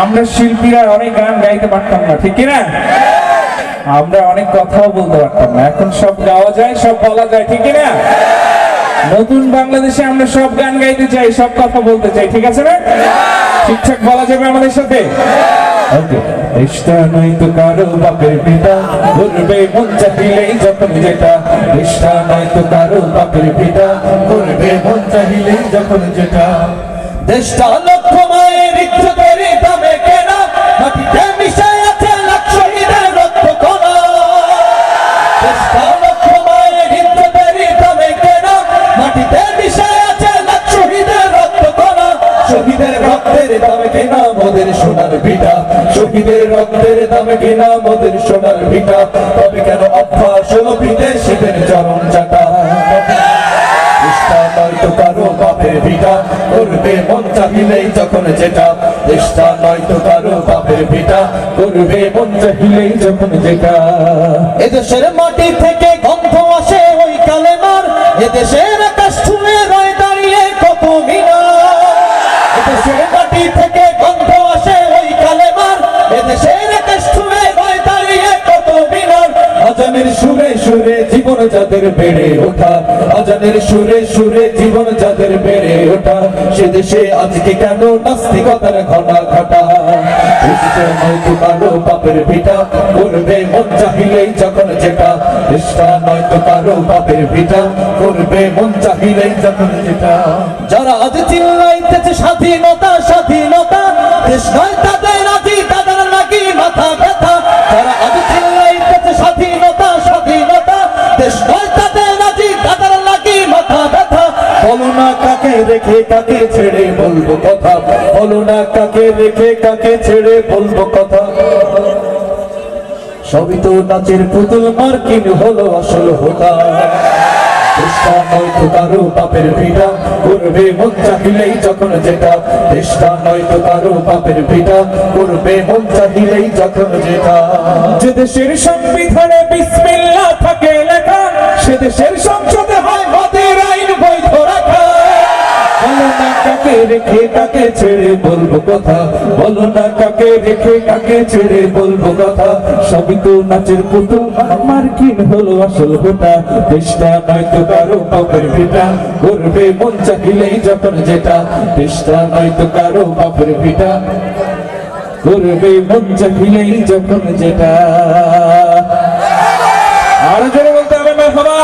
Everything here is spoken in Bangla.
আমরা শিল্পীরা অনেক গান গাইতে পারতাম না, ঠিক কিনা? আমরা অনেক কথাও বলতে পারতাম না, এখন সব গাওয়া যায়, সব বলা যায়, ঠিক কিনা? নতুন বাংলাদেশে আমরা সব গান গাইতে চাই, সব কথা বলতে চাই, ঠিক আছে না? ঠিকঠাক বলা যাবে আমাদের সাথে? রিশতা নয় তো কারো বাপের পিতা, করবে মন চাহিলেই যখন যেটা। রিশতা নয় তো কারো বাপের পিতা, করবে মন চাহিলেই যখন যেটা। দেশটা লক্ষ মায়ের ইজ্জতের দামে কেনা, মাটিতে মিশে আছে লাখ শহীদের রক্ত কণা। দেশটা লক্ষ মায়ের ইজ্জতের দামে কেনা, মাটিতে মিশে আছে লাখ শহীদের রক্ত কণা। শহীদের রক্তের দামে কেনা মোদের সোনার ভিটা, শহীদের রক্তের দামে কেনা মোদের সোনার ভিটা। তবে কেন অভ্যাস হলো বিদেশিদের চরণ চাটা? রিশতা নয় তো কারো বাপের ভিটা, করবে মন চাহিলেই যখন যেটা। রিশতা নয় তো কারো বাপের ভিটা, করবে মন চাহিলেই যখন যেটা। এদেশের মাটি থেকে গন্ধ আসে ওই কালেমার, এদেশের আকাশ ছুঁয়ে রয়ে দাঁড়িয়ে কত মিনার। এদেশের মাটি থেকে গন্ধ আসে ওই কালেমার, এদেশের আকাশ ছুঁয়ে রয়ে দাঁড়িয়ে কত মিনার। আজানের সুরে সুরে জীবন যাদের বেড়ে ওঠা, আজানের সুরে সুরে জীবন যাদের বেড়ে ওঠা, সে দেশে আজকে কেন নাস্তিকতার ঘটা ঘটা? রিশতা নয় তো কারো বাপের ভিটা, করবে মন চাহিলেই যখন যেটা। রিশতা নয় তো কারো বাপের ভিটা, করবে মন চাহিলেই যখন যেটা। যারা আজ চিল্লাইতেছে স্বাধীনতা স্বাধীনতা, দেশ নয় তাদের আজি তাদের নাকি মাথা ব্যথা। যারা আজ চিল্লাইতেছে স্বাধীনতা স্বাধীনতা, দেশ নয় তাদের আজি তাদের নাকি মাথা ব্যথা। বলো না কাকে রেখে কাকে ছেড়ে বলবো কথা, বলো না কাকে রেখে কাকে ছেড়ে বলবো কথা। সবই তো নাচের পুতুল, মার্কিন হলো আসল হোতা। রিশতা নয় তো কারো বাপের ভিটা, করবে মন চাহিলেই যখন যেটা। রিশতা নয় তো কারো বাপের ভিটা, করবে মন চাহিলেই যখন যেটা। যে দেশের সংবিধানে বিসমিল্লাহ থাকে লেখা, সে দেশের সংসদে হয় মদের আইন বৈধ রাখা। বলো না কাকে রেখে কাকে ছেড়ে বলবো কথা, বলো না কাকে রেখে কাকে ছেড়ে বলবো কথা। সবই তো নাচের পুতুল, মার্কিন হলো আসল হোতা। রিশতা নয় তো কারো বাপের ভিটা, করবে মন চাহিলেই যখন যেটা। রিশতা নয় তো কারো বাপের ভিটা, করবে মন চাহিলেই যখন যেটা। আরো জোরে বলতে হবে মারহাবা।